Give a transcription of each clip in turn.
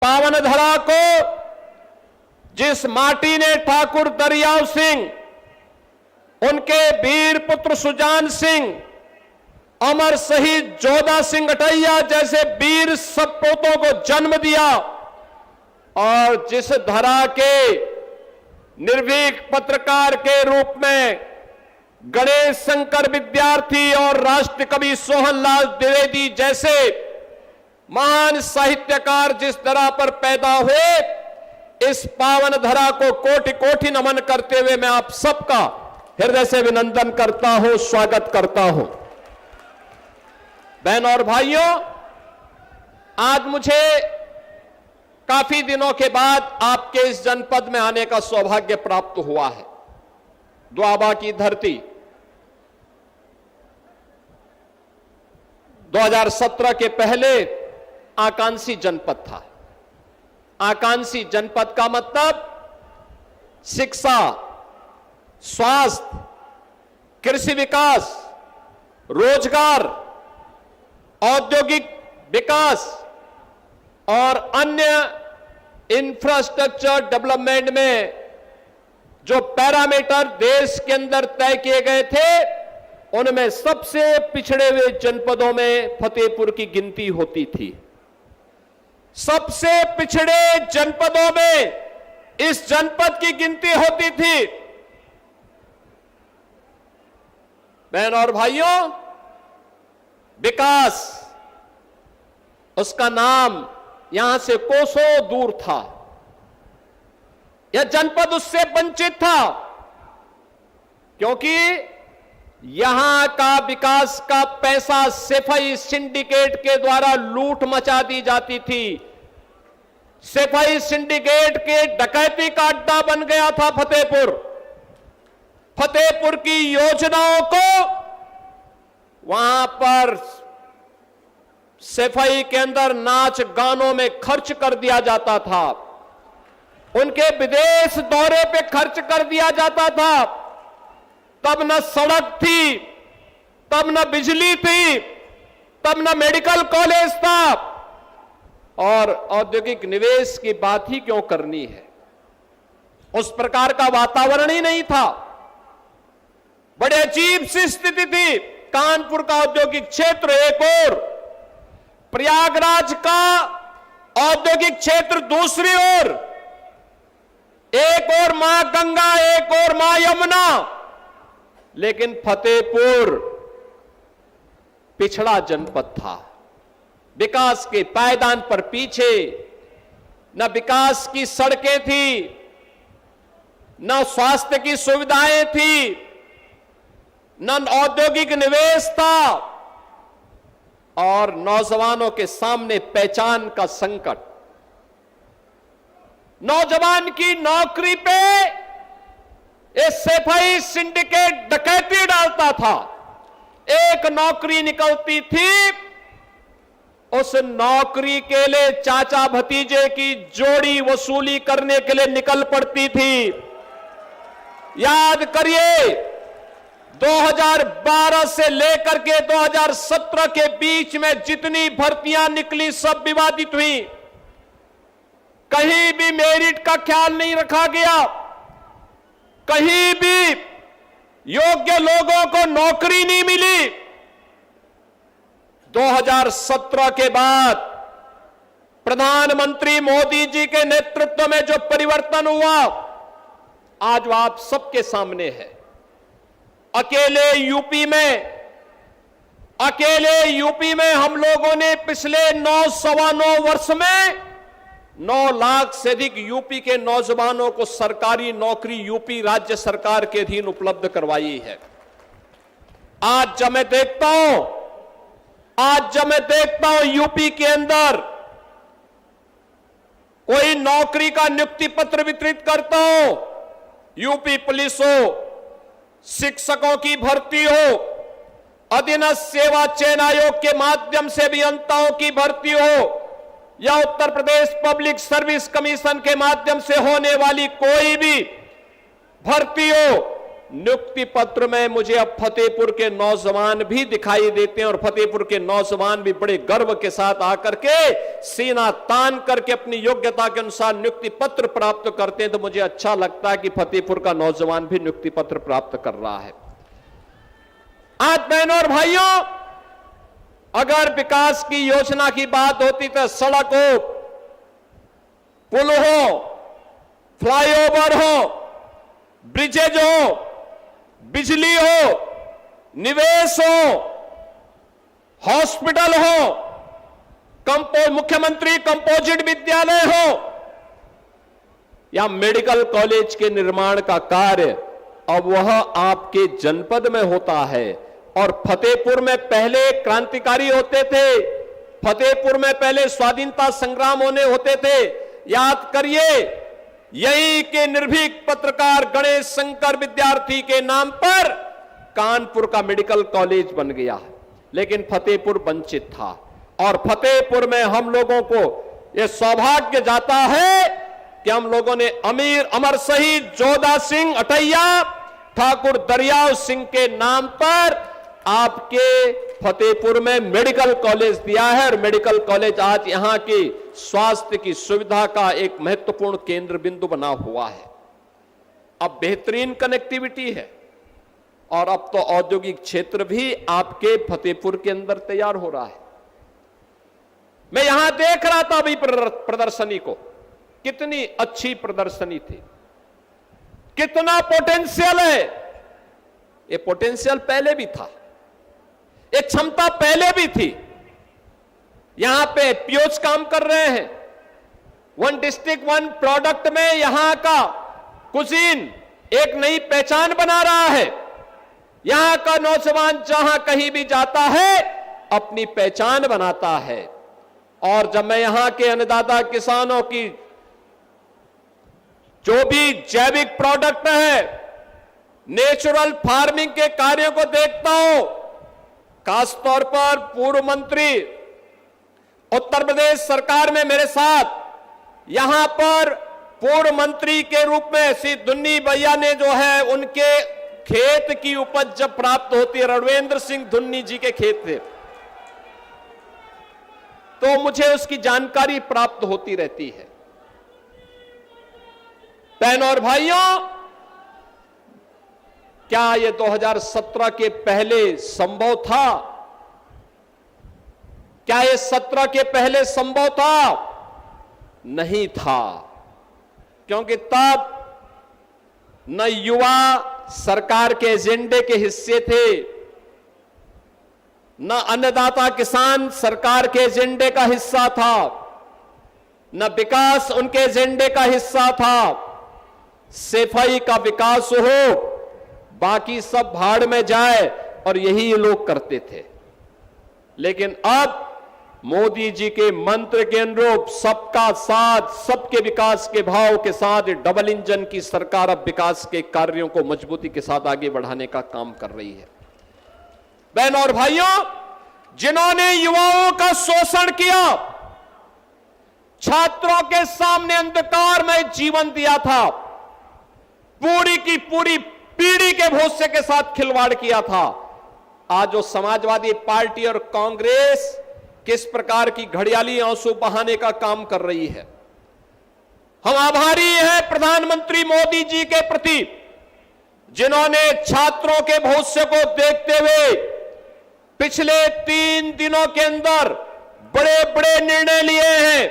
पावन धरा को जिस माटी ने ठाकुर दरियाव सिंह, उनके वीर पुत्र सुजान सिंह, अमर शहीद जोधा सिंह अटैया जैसे वीर सपूतों को जन्म दिया और जिस धरा के निर्भीक पत्रकार के रूप में गणेश शंकर विद्यार्थी और राष्ट्रकवि सोहनलाल द्विवेदी जैसे महान साहित्यकार जिस धरा पर पैदा हुए, इस पावन धरा को कोटि कोटि नमन करते हुए मैं आप सबका हृदय से अभिनंदन करता हूं, स्वागत करता हूं। बहन और भाइयों, आज मुझे काफी दिनों के बाद आपके इस जनपद में आने का सौभाग्य प्राप्त हुआ है। द्वाबा की धरती 2017 के पहले आकांक्षी जनपद था। आकांक्षी जनपद का मतलब शिक्षा, स्वास्थ्य, कृषि विकास, रोजगार, औद्योगिक विकास और अन्य इंफ्रास्ट्रक्चर डेवलपमेंट में जो पैरामीटर देश के अंदर तय किए गए थे, उनमें सबसे पिछड़े हुए जनपदों में फतेहपुर की गिनती होती थी। सबसे पिछड़े जनपदों में इस जनपद की गिनती होती थी। बहन और भाइयों, विकास, उसका नाम यहां से कोसों दूर था। यह जनपद उससे वंचित था क्योंकि यहां का विकास का पैसा सेफई सिंडिकेट के द्वारा लूट मचा दी जाती थी। सेफई सिंडिकेट के डकैती का अड्डा बन गया था फतेहपुर। फतेहपुर की योजनाओं को वहां पर सेफई के अंदर नाच गानों में खर्च कर दिया जाता था, उनके विदेश दौरे पे खर्च कर दिया जाता था। तब न सड़क थी, तब न बिजली थी, तब न मेडिकल कॉलेज था, और औद्योगिक निवेश की बात ही क्यों करनी है। उस प्रकार का वातावरण ही नहीं था। बड़े अजीब सी स्थिति थी। कानपुर का औद्योगिक क्षेत्र एक ओर, प्रयागराज का औद्योगिक क्षेत्र दूसरी ओर, एक और मां गंगा, एक और मां यमुना, लेकिन फतेहपुर पिछड़ा जनपद था। विकास के पायदान पर पीछे, न विकास की सड़कें थी, न स्वास्थ्य की सुविधाएं थी, न औद्योगिक निवेश था, और नौजवानों के सामने पहचान का संकट। नौजवान की नौकरी पे ये सेफई सिंडिकेट डकैती डालता था। एक नौकरी निकलती थी, उस नौकरी के लिए चाचा भतीजे की जोड़ी वसूली करने के लिए निकल पड़ती थी। याद करिए, 2012 से लेकर के 2017 के बीच में जितनी भर्तियां निकली सब विवादित हुई। कहीं भी मेरिट का ख्याल नहीं रखा गया, कहीं भी योग्य लोगों को नौकरी नहीं मिली। 2017 के बाद प्रधानमंत्री मोदी जी के नेतृत्व में जो परिवर्तन हुआ, आज वो आप सबके सामने है। अकेले यूपी में हम लोगों ने पिछले 9-9.25 वर्ष में 9 लाख से अधिक यूपी के नौजवानों को सरकारी नौकरी यूपी राज्य सरकार के अधीन उपलब्ध करवाई है। आज जब मैं देखता हूं यूपी के अंदर कोई नौकरी का नियुक्ति पत्र वितरित करता हूं, यूपी पुलिस हो, शिक्षकों की भर्ती हो, अधीनस्थ सेवा चयन आयोग के माध्यम से अभियंताओं की भर्ती हो, या Uttar Pradesh public service commission के माध्यम से होने वाली कोई भी भर्ती हो, नियुक्ति पत्र में मुझे अब फतेहपुर के नौजवान भी दिखाई देते हैं और फतेहपुर के नौजवान भी बड़े गर्व के साथ आकर के सीना तान करके अपनी योग्यता के अनुसार नियुक्ति पत्र प्राप्त करते हैं। तो मुझे अच्छा लगता है कि फतेहपुर का नौजवान भी नियुक्ति पत्र प्राप्त कर रहा है। आज बहनों और भाइयों, अगर विकास की योजना की बात होती तो सड़क हो, पुल हो, फ्लाईओवर हो, ब्रिजेज हो, बिजली हो, निवेश हो, हॉस्पिटल हो, मुख्यमंत्री कंपोजिट विद्यालय हो या मेडिकल कॉलेज के निर्माण का कार्य, अब वह आपके जनपद में होता है। और फतेहपुर में पहले क्रांतिकारी होते थे, फतेहपुर में पहले स्वाधीनता संग्राम होते थे। याद करिए, यही के निर्भीक पत्रकार गणेश शंकर विद्यार्थी के नाम पर कानपुर का मेडिकल कॉलेज बन गया, लेकिन फतेहपुर वंचित था। और फतेहपुर में हम लोगों को यह सौभाग्य जाता है कि हम लोगों ने अमर शहीद जोधा सिंह अटैया ठाकुर दरियाव सिंह के नाम पर आपके फतेहपुर में मेडिकल कॉलेज दिया है। और मेडिकल कॉलेज आज यहां की स्वास्थ्य की सुविधा का एक महत्वपूर्ण केंद्र बिंदु बना हुआ है। अब बेहतरीन कनेक्टिविटी है और अब तो औद्योगिक क्षेत्र भी आपके फतेहपुर के अंदर तैयार हो रहा है। मैं यहां देख रहा था अभी प्रदर्शनी को, कितनी अच्छी प्रदर्शनी थी, कितना पोटेंशियल है। ये पोटेंशियल पहले भी था, ये क्षमता पहले भी थी। यहां पे पीओज काम कर रहे हैं, वन डिस्ट्रिक्ट वन प्रोडक्ट में यहां का कुजीन एक नई पहचान बना रहा है। यहां का नौजवान जहां कहीं भी जाता है अपनी पहचान बनाता है। और जब मैं यहां के अन्नदाता किसानों की जो भी जैविक प्रोडक्ट है, नेचुरल फार्मिंग के कार्यों को देखता हूं, खासतौर पर पूर्व मंत्री उत्तर प्रदेश सरकार में मेरे साथ यहां पर पूर्व मंत्री के रूप में श्री धुन्नी भैया ने जो है उनके खेत की उपज जब प्राप्त होती है, रणवेंद्र सिंह धुन्नी जी के खेत थे, तो मुझे उसकी जानकारी प्राप्त होती रहती है। बहनों और भाइयों, क्या यह 2017 के पहले संभव था? क्या यह 17 के पहले संभव था? नहीं था, क्योंकि तब न युवा सरकार के एजेंडे के हिस्से थे, न अन्नदाता किसान सरकार के एजेंडे का हिस्सा था, न विकास उनके एजेंडे का हिस्सा था। सफाई का विकास हो, बाकी सब भाड़ में जाए, और यही लोग करते थे। लेकिन अब मोदी जी के मंत्र के अनुरूप सबका साथ, सबके विकास के भाव के साथ डबल इंजन की सरकार अब विकास के कार्यों को मजबूती के साथ आगे बढ़ाने का काम कर रही है। बहनों और भाइयों, जिन्होंने युवाओं का शोषण किया, छात्रों के सामने अंधकार में जीवन दिया था, पूरी की पूरी पीढ़ी के भविष्य के साथ खिलवाड़ किया था, आज जो समाजवादी पार्टी और कांग्रेस किस प्रकार की घड़ियाली आंसू बहाने का काम कर रही है। हम आभारी हैं प्रधानमंत्री मोदी जी के प्रति, जिन्होंने छात्रों के भविष्य को देखते हुए पिछले 3 दिनों के अंदर बड़े बड़े निर्णय लिए हैं।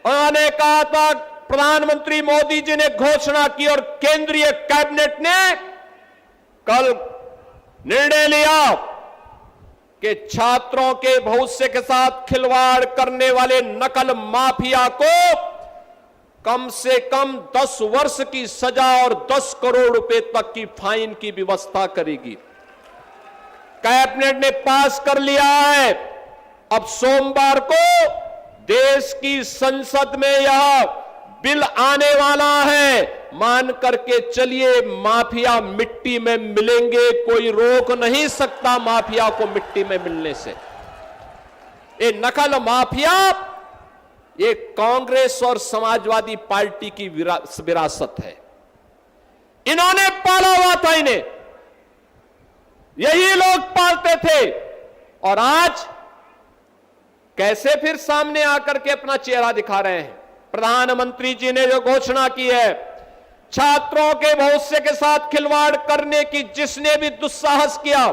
उन्होंने कहा था, प्रधानमंत्री मोदी जी ने घोषणा की और केंद्रीय कैबिनेट ने कल निर्णय लिया कि छात्रों के भविष्य के साथ खिलवाड़ करने वाले नकल माफिया को कम से कम 10 वर्ष की सजा और 10 करोड़ रुपए तक की फाइन की व्यवस्था करेगी। कैबिनेट ने पास कर लिया है। अब सोमवार को देश की संसद में यह बिल आने वाला है। मान करके चलिए, माफिया मिट्टी में मिलेंगे, कोई रोक नहीं सकता माफिया को मिट्टी में मिलने से। ये नकल माफिया, ये कांग्रेस और समाजवादी पार्टी की विरासत है। इन्होंने पाला हुआ था इन्हें। यही लोग पालते थे। और आज कैसे फिर सामने आकर के अपना चेहरा दिखा रहे हैं। प्रधानमंत्री जी ने जो घोषणा की है, छात्रों के भविष्य के साथ खिलवाड़ करने की जिसने भी दुस्साहस किया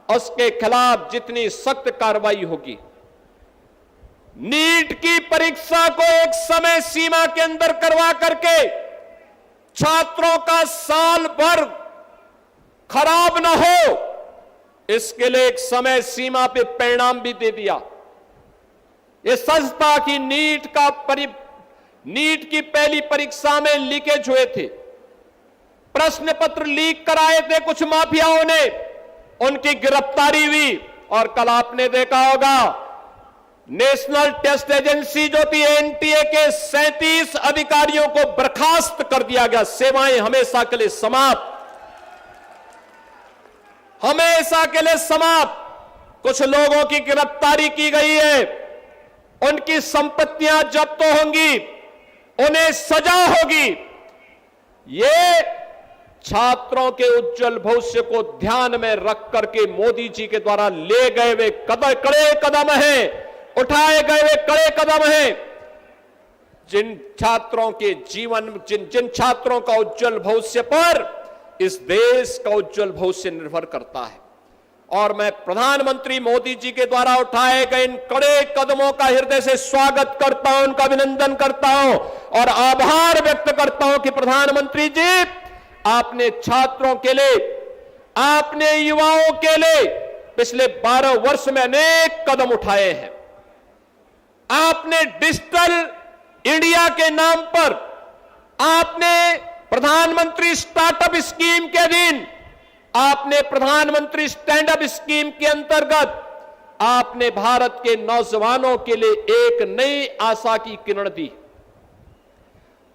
उसके खिलाफ जितनी सख्त कार्रवाई होगी। नीट की परीक्षा को एक समय सीमा के अंदर करवा करके छात्रों का साल भर खराब न हो, इसके लिए एक समय सीमा पे परिणाम भी दे दिया। यह सच था कि नीट की पहली परीक्षा में लीकेज हुए थे, प्रश्न पत्र लीक कराए थे कुछ माफियाओं ने, उनकी गिरफ्तारी हुई। और कल आपने देखा होगा नेशनल टेस्ट एजेंसी जो थी एनटीए के 37 अधिकारियों को बर्खास्त कर दिया गया। सेवाएं हमेशा के लिए समाप्त, हमेशा के लिए समाप्त। कुछ लोगों की गिरफ्तारी की गई है, उनकी संपत्तियां जब्त होंगी, उन्हें सजा होगी। ये छात्रों के उज्जवल भविष्य को ध्यान में रख करके मोदी जी के द्वारा ले गए वे कड़े कदम हैं, उठाए गए वे कड़े कदम हैं। जिन छात्रों के जीवन, जिन छात्रों का उज्जवल भविष्य पर इस देश का उज्जवल भविष्य निर्भर करता है। और मैं प्रधानमंत्री मोदी जी के द्वारा उठाए गए इन कड़े कदमों का हृदय से स्वागत करता हूं, उनका अभिनंदन करता हूं और आभार व्यक्त करता हूं कि प्रधानमंत्री जी, आपने छात्रों के लिए, आपने युवाओं के लिए पिछले 12 वर्ष में अनेक कदम उठाए हैं। आपने डिजिटल इंडिया के नाम पर, आपने प्रधानमंत्री स्टार्टअप स्कीम के अधीन, आपने प्रधानमंत्री स्टैंड अप स्कीम के अंतर्गत आपने भारत के नौजवानों के लिए एक नई आशा की किरण दी।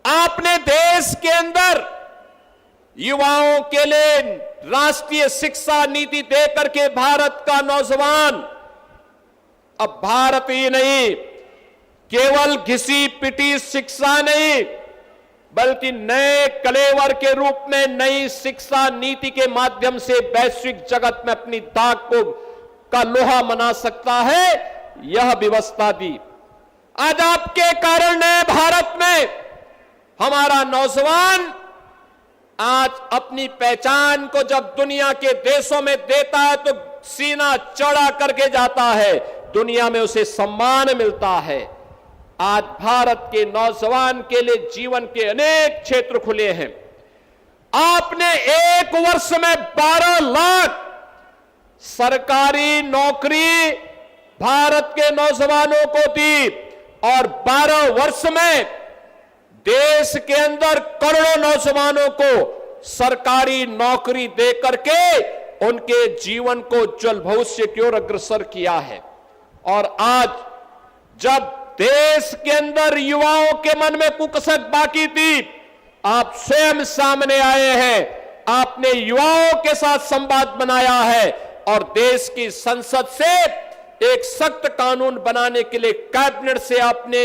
आपने देश के अंदर युवाओं के लिए राष्ट्रीय शिक्षा नीति देकर के भारत का नौजवान अब भारत ही नहीं, केवल घिसी पिटी शिक्षा नहीं, बल्कि नए कलेवर के रूप में नई शिक्षा नीति के माध्यम से वैश्विक जगत में अपनी दाग का लोहा मना सकता है, यह व्यवस्था दी। आज आपके कारण नए भारत में हमारा नौजवान आज अपनी पहचान को जब दुनिया के देशों में देता है तो सीना चढ़ा करके जाता है, दुनिया में उसे सम्मान मिलता है। आज भारत के नौजवान के लिए जीवन के अनेक क्षेत्र खुले हैं। आपने एक वर्ष में 12 लाख सरकारी नौकरी भारत के नौजवानों को दी और 12 वर्ष में देश के अंदर करोड़ों नौजवानों को सरकारी नौकरी देकर के उनके जीवन को उज्जवल भविष्य की ओर अग्रसर किया है। और आज जब देश के अंदर युवाओं के मन में कुकसक बाकी थी, आप स्वयं सामने आए हैं, आपने युवाओं के साथ संवाद बनाया है और देश की संसद से एक सख्त कानून बनाने के लिए कैबिनेट से आपने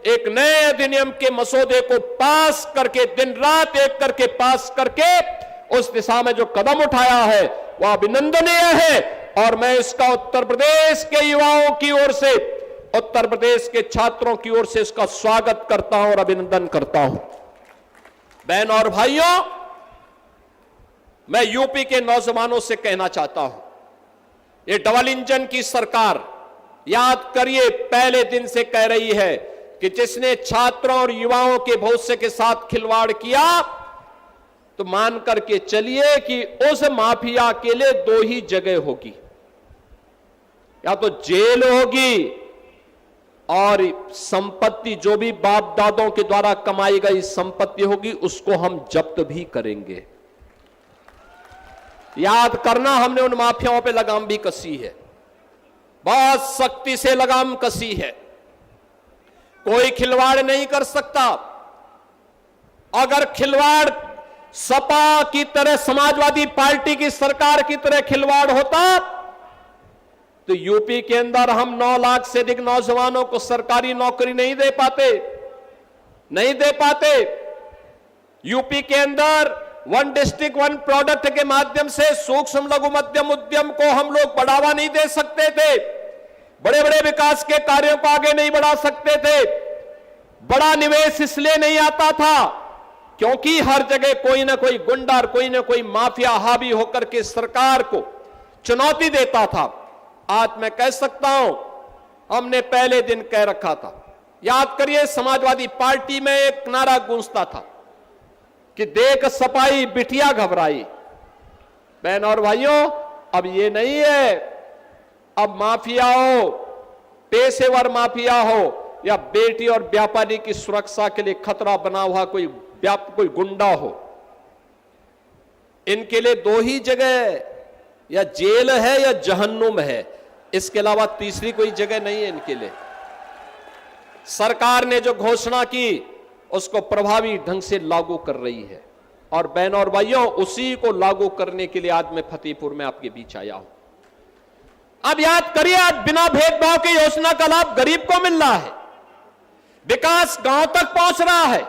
एक नए अधिनियम के मसौदे को पास करके, दिन रात एक करके पास करके उस दिशा में जो कदम उठाया है वह अभिनंदनीय है। और मैं इसका उत्तर प्रदेश के युवाओं की ओर से, उत्तर प्रदेश के छात्रों की ओर से इसका स्वागत करता हूं और अभिनंदन करता हूं। बहन और भाइयों, मैं यूपी के नौजवानों से कहना चाहता हूं, ये डबल इंजन की सरकार याद करिए पहले दिन से कह रही है कि जिसने छात्रों और युवाओं के भविष्य के साथ खिलवाड़ किया तो मान करके चलिए कि उस माफिया के लिए 2 ही जगह होगी, या तो जेल होगी और संपत्ति जो भी बाप दादों के द्वारा कमाई गई संपत्ति होगी उसको हम जब्त भी करेंगे। याद करना, हमने उन माफियाओं पे लगाम भी कसी है, बहुत सख्ती से लगाम कसी है। कोई खिलवाड़ नहीं कर सकता। अगर खिलवाड़ सपा की तरह, समाजवादी पार्टी की सरकार की तरह खिलवाड़ होता तो यूपी के अंदर हम 9 लाख से अधिक नौजवानों को सरकारी नौकरी नहीं दे पाते। यूपी के अंदर वन डिस्ट्रिक्ट वन प्रोडक्ट के माध्यम से सूक्ष्म लघु मध्यम उद्यम को हम लोग बढ़ावा नहीं दे सकते थे, बड़े बड़े विकास के कार्यों को आगे नहीं बढ़ा सकते थे। बड़ा निवेश इसलिए नहीं आता था क्योंकि हर जगह कोई ना कोई गुंडा और कोई ना कोई माफिया हावी होकर के सरकार को चुनौती देता था। आज मैं कह सकता हूं, हमने पहले दिन कह रखा था, याद करिए समाजवादी पार्टी में एक नारा गूंजता था कि देख सपाई बिटिया घबराई। बहन और भाइयों, अब ये नहीं है, अब माफिया हो, पेशेवर माफिया हो या बेटी और व्यापारी की सुरक्षा के लिए खतरा बना हुआ कोई गुंडा हो, इनके लिए दो ही जगह, या जेल है या जहन्नुम है, इसके अलावा तीसरी कोई जगह नहीं है इनके लिए। सरकार ने जो घोषणा की उसको प्रभावी ढंग से लागू कर रही है और बहनों और भाइयों, उसी को लागू करने के लिए आज मैं फतेहपुर में आपके बीच आया हूं। अब याद करिए, आज बिना भेदभाव के योजना का लाभ गरीब को मिल रहा है, विकास गांव तक पहुंच रहा है,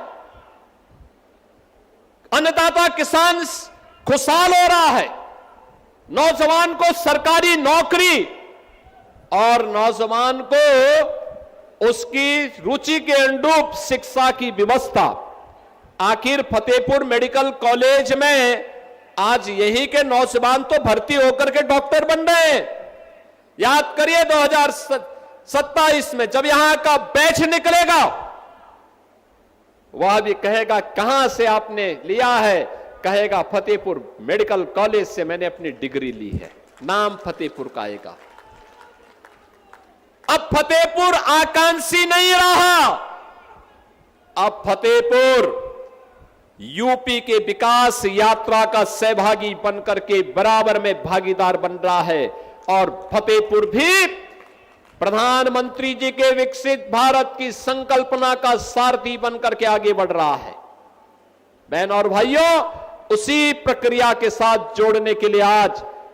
अन्नदाता किसान खुशहाल हो रहा है, नौजवान को सरकारी नौकरी और नौजवान को उसकी रुचि के अनुरूप शिक्षा की व्यवस्था। आखिर फतेहपुर मेडिकल कॉलेज में आज यही के नौजवान तो भर्ती होकर के डॉक्टर बन रहे हैं। याद करिए 2027 में जब यहां का बैच निकलेगा, वह भी कहेगा कहां से आपने लिया है, कहेगा फतेहपुर मेडिकल कॉलेज से मैंने अपनी डिग्री ली है, नाम फतेहपुर का आएगा। अब फतेहपुर आकांक्षी नहीं रहा, अब फतेहपुर यूपी के विकास यात्रा का सहभागी बनकर के बराबर में भागीदार बन रहा है और फतेहपुर भी प्रधानमंत्री जी के विकसित भारत की संकल्पना का सारथी बनकर के आगे बढ़ रहा है। बहन और भाइयों, उसी प्रक्रिया के साथ जोड़ने के लिए आज